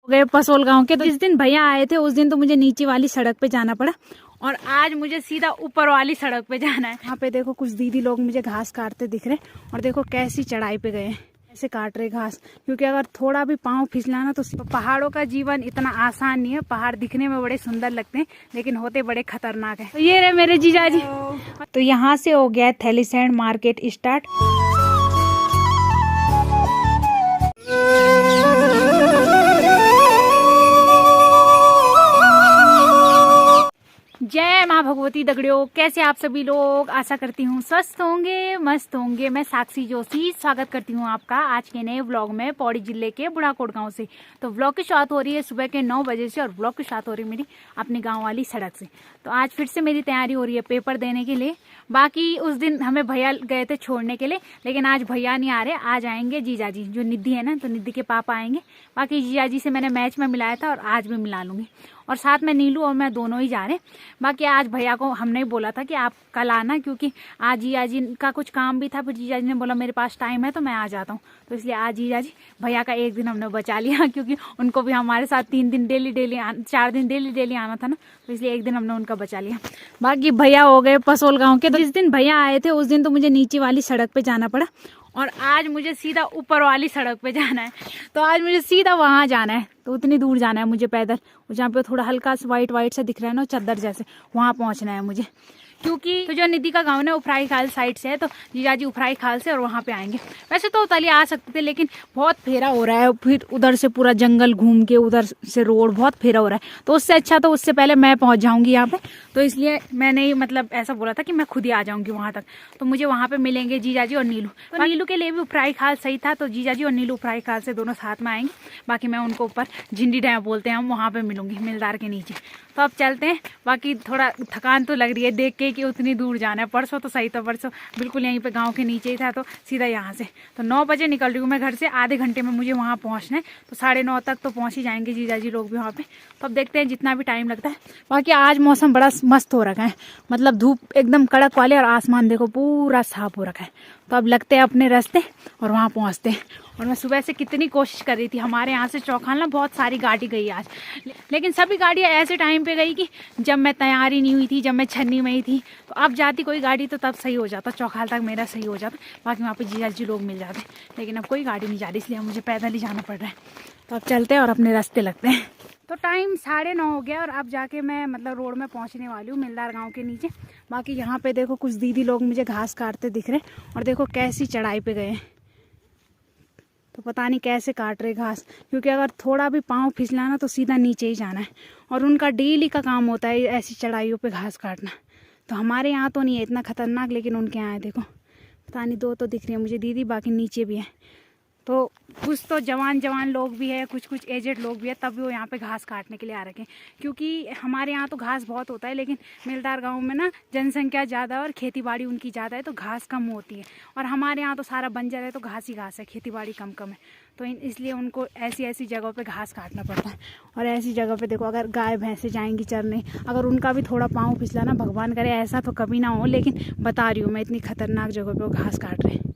गए पसोल गांव के। तो जिस दिन भैया आए थे उस दिन तो मुझे नीचे वाली सड़क पे जाना पड़ा और आज मुझे सीधा ऊपर वाली सड़क पे जाना है। यहाँ पे देखो कुछ दीदी लोग मुझे घास काटते दिख रहे और देखो कैसी चढ़ाई पे गए ऐसे काट रहे घास, क्योंकि अगर थोड़ा भी पाँव फिसला ना तो पहाड़ों का जीवन इतना आसान नहीं है। पहाड़ दिखने में बड़े सुंदर लगते हैं लेकिन होते बड़े खतरनाक है। तो ये रहे मेरे जीजा जी। तो यहाँ से हो गया थैलीसैंड मार्केट स्टार्ट। जय माँ भगवती दगड़ियों, कैसे आप सभी लोग। आशा करती हूँ स्वस्थ होंगे, मस्त होंगे। मैं साक्षी जोशी स्वागत करती हूँ आपका आज के नए व्लॉग में पौड़ी जिले के बुढ़ाकोट गांव से। तो व्लॉग की शुरुआत हो रही है सुबह के 9 बजे से और व्लॉग की शुरुआत हो रही है मेरी अपने गांव वाली सड़क से। तो आज फिर से मेरी तैयारी हो रही है पेपर देने के लिए। बाकी उस दिन हमें भैया गए थे छोड़ने के लिए, लेकिन आज भैया नहीं आ रहे, आज आएंगे जीजा जी। जो निधि है ना, तो निधि के पापा आएंगे। बाकी जीजा जी से मैंने मैच में मिलाया था और आज भी मिला लूंगी, और साथ में नीलू और मैं दोनों ही जा रहे हैं। बाकी आज भैया को हमने बोला था कि आप कल आना, क्योंकि आज जीजा जी का कुछ काम भी था। फिर जीजा जी ने बोला मेरे पास टाइम है तो मैं आ जाता हूँ। तो इसलिए आज जीजा जी भैया का एक दिन हमने बचा लिया, क्योंकि उनको भी हमारे साथ 3 दिन डेली 4 दिन डेली आना था ना, तो इसलिए एक दिन हमने उनका बचा लिया। बाकी भैया हो गए पसोल गाँव के। तो जिस दिन भैया आए थे उस दिन तो मुझे नीचे वाली सड़क पे जाना पड़ा और आज मुझे सीधा ऊपर वाली सड़क पे जाना है। तो आज मुझे सीधा वहां जाना है, तो उतनी दूर जाना है मुझे पैदल। जहाँ पे थोड़ा हल्का सा वाइट सा दिख रहा है ना चद्दर जैसे, वहां पहुंचना है मुझे। क्योंकि तो जो निधि का गांव है उफराई खाल साइड से है, तो जीजाजी उफराई खाल से और वहाँ पे आएंगे। वैसे तो उतली आ सकते थे लेकिन बहुत फेरा हो रहा है, फिर उधर से पूरा जंगल घूम के उधर से रोड बहुत फेरा हो रहा है। तो उससे अच्छा तो उससे पहले मैं पहुँच जाऊँगी यहाँ पे। तो इसलिए मैंने मतलब ऐसा बोला था कि मैं खुद ही आ जाऊँगी वहाँ तक। तो मुझे वहाँ पे मिलेंगे जीजाजी और नीलू। तो नीलू के लिए भी उफराई खाल सही था, तो जीजाजी और नीलू उफराई खाल से दोनों साथ में आएंगे। बाकी मैं उनको ऊपर झिंडी डैम बोलते हैं हम, वहाँ पे मिलूंगी मिलदार के नीचे। तो अब चलते हैं। बाकी थोड़ा थकान तो लग रही है देख के कि उतनी दूर जाना है। परसों तो सही था, परसों बिल्कुल यहीं पे गांव के नीचे ही था, तो सीधा यहाँ से। तो 9 बजे निकल रही हूँ मैं घर से, आधे घंटे में मुझे वहाँ पहुँचना है। तो 9:30 तक तो पहुँच ही जाएंगे जीजाजी लोग भी वहाँ पे। तो अब देखते हैं जितना भी टाइम लगता है। बाकी आज मौसम बड़ा मस्त हो रखा है, मतलब धूप एकदम कड़क वाले और आसमान देखो पूरा साफ हो रखा है। तो अब लगते हैं अपने रास्ते और वहाँ पहुँचते हैं। और मैं सुबह से कितनी कोशिश कर रही थी, हमारे यहाँ से चौखाल ना बहुत सारी गाड़ी गई आज, लेकिन सभी गाड़ियाँ ऐसे टाइम पे गई कि जब मैं तैयारी नहीं हुई थी, जब मैं छन्नी में ही थी। तो अब जाती कोई गाड़ी तो तब सही हो जाता, चौखाल तक मेरा सही हो जाता। बाकी वहाँ पे जीजाजी लोग मिल जाते, लेकिन अब कोई गाड़ी नहीं जा रही, इसलिए मुझे पैदल ही जाना पड़ रहा है। तो अब चलते हैं और अपने रास्ते लगते हैं। तो टाइम 9:30 हो गया और अब जाके मैं मतलब रोड में पहुंचने वाली हूँ मिलदार गांव के नीचे। बाकी यहाँ पे देखो कुछ दीदी लोग मुझे घास काटते दिख रहे और देखो कैसी चढ़ाई पे गए। तो पता नहीं कैसे काट रहे घास, क्योंकि अगर थोड़ा भी पाँव फिसला ना तो सीधा नीचे ही जाना है। और उनका डेली का काम होता है ऐसी चढ़ाइयों पे घास काटना। तो हमारे यहाँ तो नहीं है इतना खतरनाक, लेकिन उनके यहाँ है। देखो पता नहीं 2 तो दिख रही है मुझे दीदी, बाकी नीचे भी है। तो कुछ तो जवान लोग भी है, कुछ एजेड लोग भी है, तब भी वो यहाँ पे घास काटने के लिए आ रखे हैं। क्योंकि हमारे यहाँ तो घास बहुत होता है, लेकिन मिलदार गांव में ना जनसंख्या ज़्यादा और खेती बाड़ी उनकी ज़्यादा है, तो घास कम होती है। और हमारे यहाँ तो सारा बंजर है, तो घास ही घास है, खेती बाड़ी कम है। तो इसलिए उनको ऐसी जगहों पे घास काटना पड़ता है। और ऐसी जगह पे देखो अगर गाय भैंसे जाएंगी चरने, अगर उनका भी थोड़ा पाँव फिसला ना, भगवान करे ऐसा तो कभी ना हो, लेकिन बता रही हूँ मैं इतनी खतरनाक जगह पे वो घास काट रहे हैं।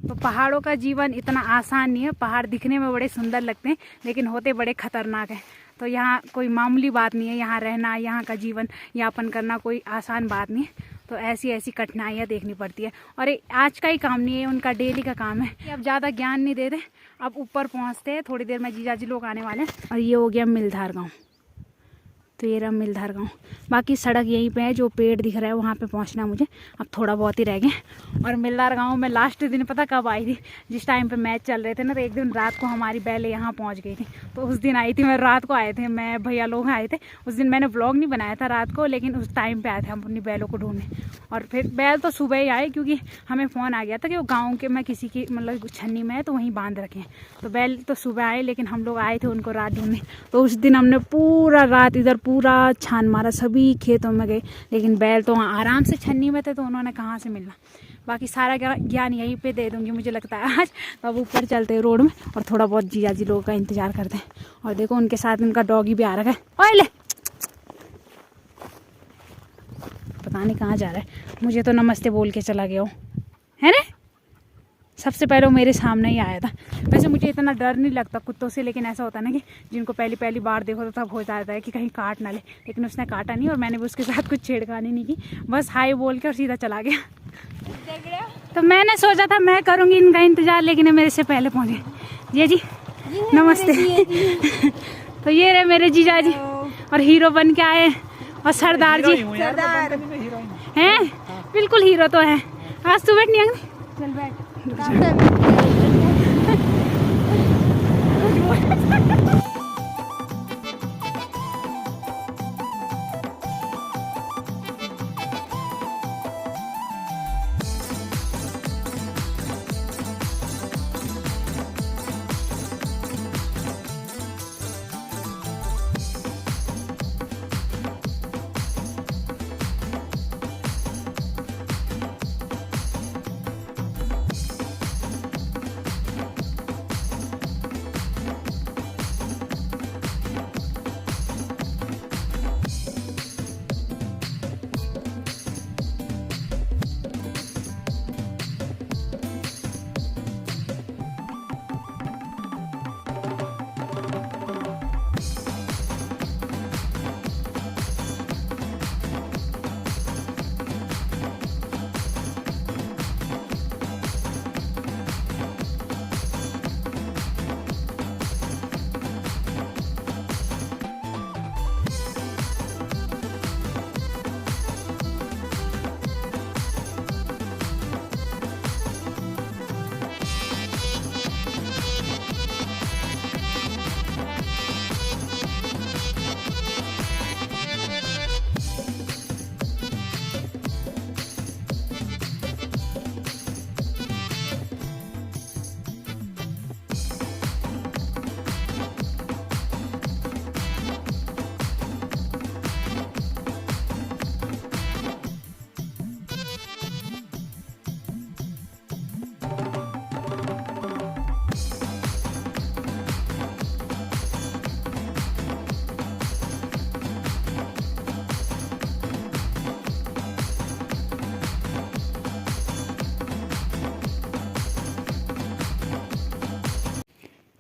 तो पहाड़ों का जीवन इतना आसान नहीं है। पहाड़ दिखने में बड़े सुंदर लगते हैं लेकिन होते बड़े खतरनाक हैं। तो यहाँ कोई मामूली बात नहीं है, यहाँ रहना, यहाँ का जीवन यापन करना कोई आसान बात नहीं है। तो ऐसी कठिनाइयाँ देखनी पड़ती है। और आज का ही काम नहीं है, उनका डेली का काम है। अब ज़्यादा ज्ञान नहीं दे रहे, अब ऊपर पहुँचते हैं। थोड़ी देर में जीजाजी लोग आने वाले हैं। और ये हो गया मिलधार गाँव। तो ये रहा मिलधार गाँव। बाकी सड़क यहीं पे है, जो पेड़ दिख रहा है वहाँ पे पहुँचना मुझे, अब थोड़ा बहुत ही रह गया। और मिलधार गाँव में लास्ट दिन पता कब आई थी, जिस टाइम पे मैच चल रहे थे ना, तो एक दिन रात को हमारी बैलें यहाँ पहुँच गई थी। तो उस दिन आई थी मैं, रात को आए थे मैं, भैया लोग आए थे उस दिन। मैंने व्लॉग नहीं बनाया था रात को, लेकिन उस टाइम पर आए थे हम अपनी बैलों को ढूंढने। और फिर बैल तो सुबह ही आए, क्योंकि हमें फ़ोन आ गया था कि वो गाँव के मैं किसी की मतलब छन्नी में है तो वहीं बांध रखे हैं। तो बैल तो सुबह आए, लेकिन हम लोग आए थे उनको रात ढूंढने। तो उस दिन हमने पूरा रात इधर पूरा छान मारा, सभी खेतों में गए, लेकिन बैल तो वहाँ आराम से छन्नी में थे, तो उन्होंने कहाँ से मिलना। बाकी सारा ज्ञान यहीं पे दे दूंगी मुझे लगता है आज। तो अब ऊपर चलते हैं रोड में और थोड़ा बहुत जीजाजी लोगों का इंतजार करते हैं। और देखो उनके साथ उनका डॉगी भी आ रखा है। ओए ले, पता नहीं कहाँ जा रहा है, मुझे तो नमस्ते बोल के चला गया हो, है ना। सबसे पहले वो मेरे सामने ही आया था। वैसे मुझे इतना डर नहीं लगता कुत्तों से, लेकिन ऐसा होता ना कि जिनको पहली बार देखो तो तब हो जाता है कि कहीं काट ना ले, लेकिन उसने काटा नहीं और मैंने भी उसके साथ कुछ छेड़खानी नहीं की, बस हाय बोल के और सीधा चला गया। तो मैंने सोचा था मैं करूँगी इनका इंतज़ार, लेकिन ये मेरे से पहले पहुँचे। जी जी नमस्ते। तो ये रहे मेरे जीजा जी और हीरो बन के आए, और सरदार जी हैं, बिल्कुल हीरो तो है। आज तू बैठ नहीं आएंगे, चल बैठ।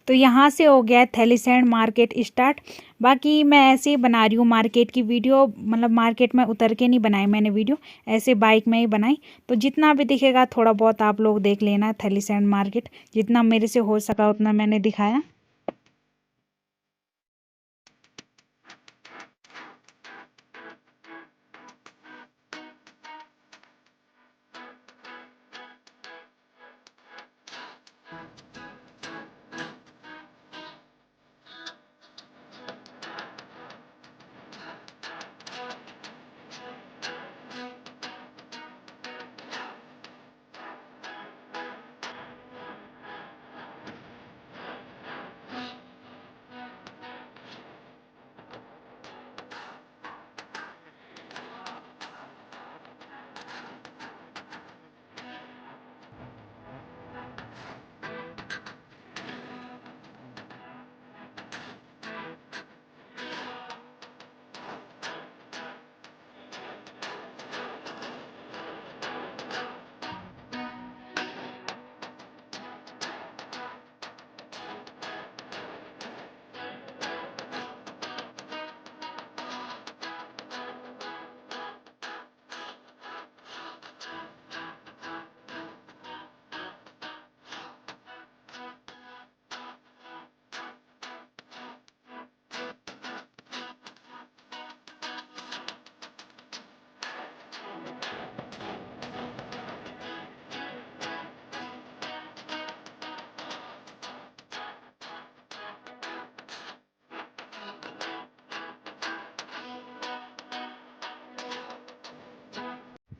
तो यहाँ से हो गया थैलीसैंड मार्केट स्टार्ट। बाकी मैं ऐसे ही बना रही हूँ मार्केट की वीडियो, मतलब मार्केट में उतर के नहीं बनाई मैंने वीडियो, ऐसे बाइक में ही बनाई। तो जितना भी दिखेगा थोड़ा बहुत आप लोग देख लेना। थैलीसैंड मार्केट जितना मेरे से हो सका उतना मैंने दिखाया।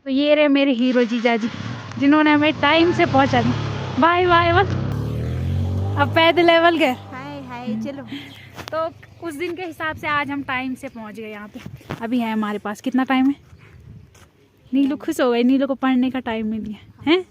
तो ये रहे मेरे हीरो जीजा जी, जिन्होंने हमें टाइम से पहुंचा दी। बाय बाय बस, अब पैदल लेवल गए। हाय हाय चलो। तो उस दिन के हिसाब से आज हम टाइम से पहुंच गए यहाँ पे। अभी है हमारे पास कितना टाइम है? नीलू खुश हो गई, नीलू को पढ़ने का टाइम मिल गया है।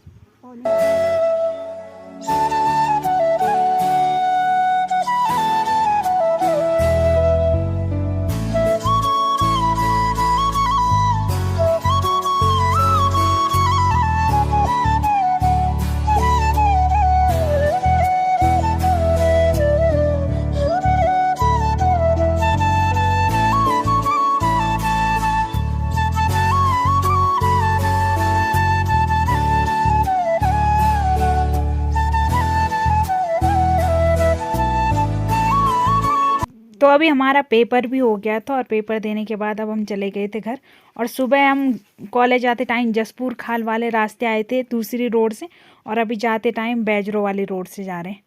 तो अभी हमारा पेपर भी हो गया था और पेपर देने के बाद अब हम चले गए थे घर। और सुबह हम कॉलेज जाते टाइम जसपुर खाल वाले रास्ते आए थे दूसरी रोड से, और अभी जाते टाइम बैजरो वाली रोड से जा रहे हैं।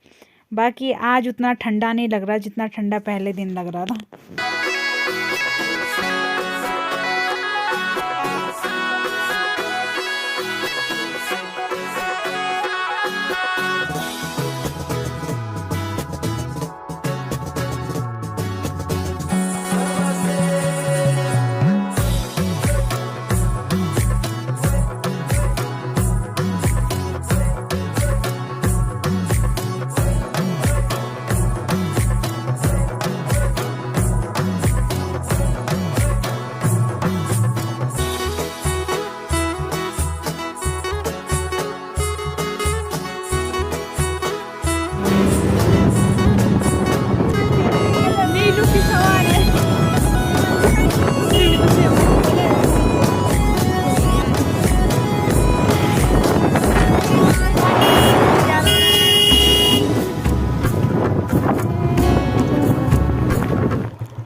बाकी आज उतना ठंडा नहीं लग रहा जितना ठंडा पहले दिन लग रहा था।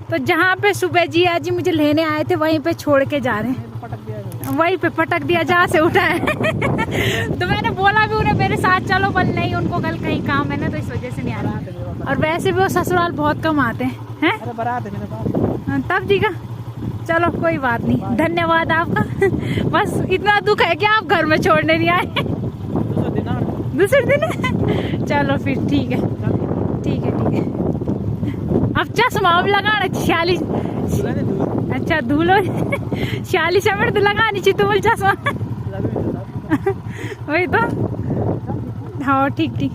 तो जहाँ पे सुबह जिया जी मुझे लेने आए थे वहीं पे छोड़ के जा रहे हैं, वहीं पे पटक दिया जहाँ से उठा है। तो मैंने बोला भी उन्हें मेरे साथ चलो, बल नहीं, उनको कल कहीं काम है ना तो इस वजह से नहीं आ रहा। और वैसे भी वो ससुराल बहुत कम आते हैं। तब ठीक है, चलो कोई बात नहीं, धन्यवाद आपका। बस इतना दुख है कि आप घर में छोड़ने नहीं आए। दूसरे दिन चलो फिर ठीक है, ठीक है, ठीक है। अब चश्मा अब लगाना 46, अच्छा धूलो 46 मिनट तो लगानी चाहिए तुम्हें चश्मा। वही तो, हाँ ठीक ठीक,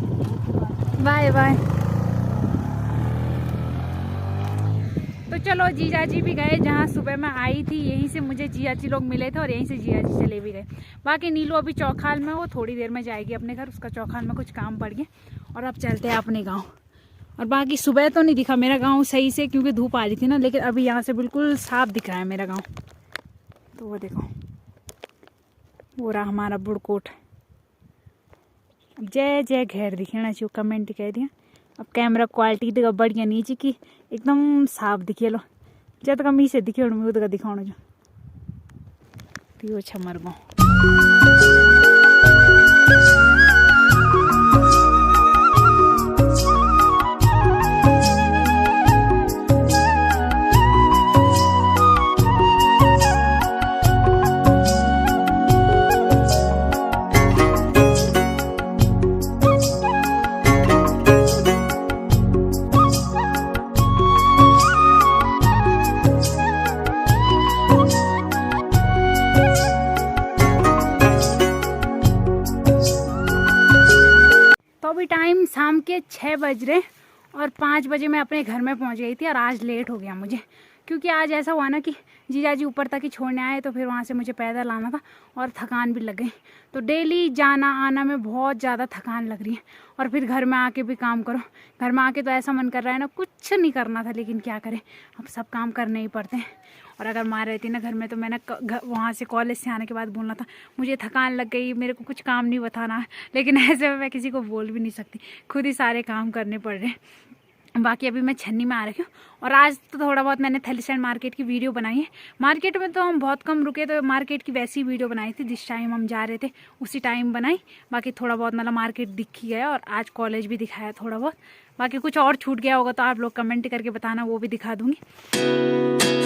बाय बाय। तो चलो जीजा जी भी गए, जहाँ सुबह मैं आई थी यहीं से मुझे जीजा जी लोग मिले थे और यहीं से जीजा जी चले भी गए। बाकी नीलू अभी चौखाल में, वो थोड़ी देर में जाएगी अपने घर, उसका चौखाल में कुछ काम पड़ गया। और अब चलते हैं अपने गाँव। और बाकी सुबह तो नहीं दिखा मेरा गांव सही से क्योंकि धूप आ रही थी ना, लेकिन अभी यहाँ से बिल्कुल साफ दिख रहा है मेरा गांव। तो वो देखो, वो रहा हमारा बुड़कोट। अब जय जय घेर दिखेना चाहिए, कमेंट कह दिया। अब कैमरा क्वालिटी देखो बढ़िया नीचे की एकदम साफ दिखे लो, जब तक मी से दिखे उधर दिखाओ जो तो छमर गाँव। टाइम शाम के 6 बज रहे और 5 बजे मैं अपने घर में पहुंच गई थी। और आज लेट हो गया मुझे, क्योंकि आज ऐसा हुआ ना कि जीजा जी ऊपर तक ही छोड़ने आए, तो फिर वहाँ से मुझे पैदल आना था और थकान भी लग गई। तो डेली जाना आना में बहुत ज़्यादा थकान लग रही है। और फिर घर में आके भी काम करो, घर में आके तो ऐसा मन कर रहा है ना कुछ नहीं करना था, लेकिन क्या करें, अब सब काम करने ही पड़ते हैं। और अगर माँ रहती ना घर में तो मैंने वहाँ से कॉलेज से आने के बाद बोलना था मुझे थकान लग गई, मेरे को कुछ काम नहीं बताना है, लेकिन ऐसे में मैं किसी को बोल भी नहीं सकती, खुद ही सारे काम करने पड़ रहे हैं। बाकी अभी मैं छन्नी में आ रही हूँ। और आज तो थोड़ा बहुत मैंने थैलीसैंड मार्केट की वीडियो बनाई है। मार्केट में तो हम बहुत कम रुके, तो मार्केट की वैसी वीडियो बनाई थी जिस टाइम हम जा रहे थे उसी टाइम बनाई। बाकी थोड़ा बहुत मतलब मार्केट दिख ही गया और आज कॉलेज भी दिखाया थोड़ा बहुत। बाकी कुछ और छूट गया होगा तो आप लोग कमेंट करके बताना, वो भी दिखा दूँगी।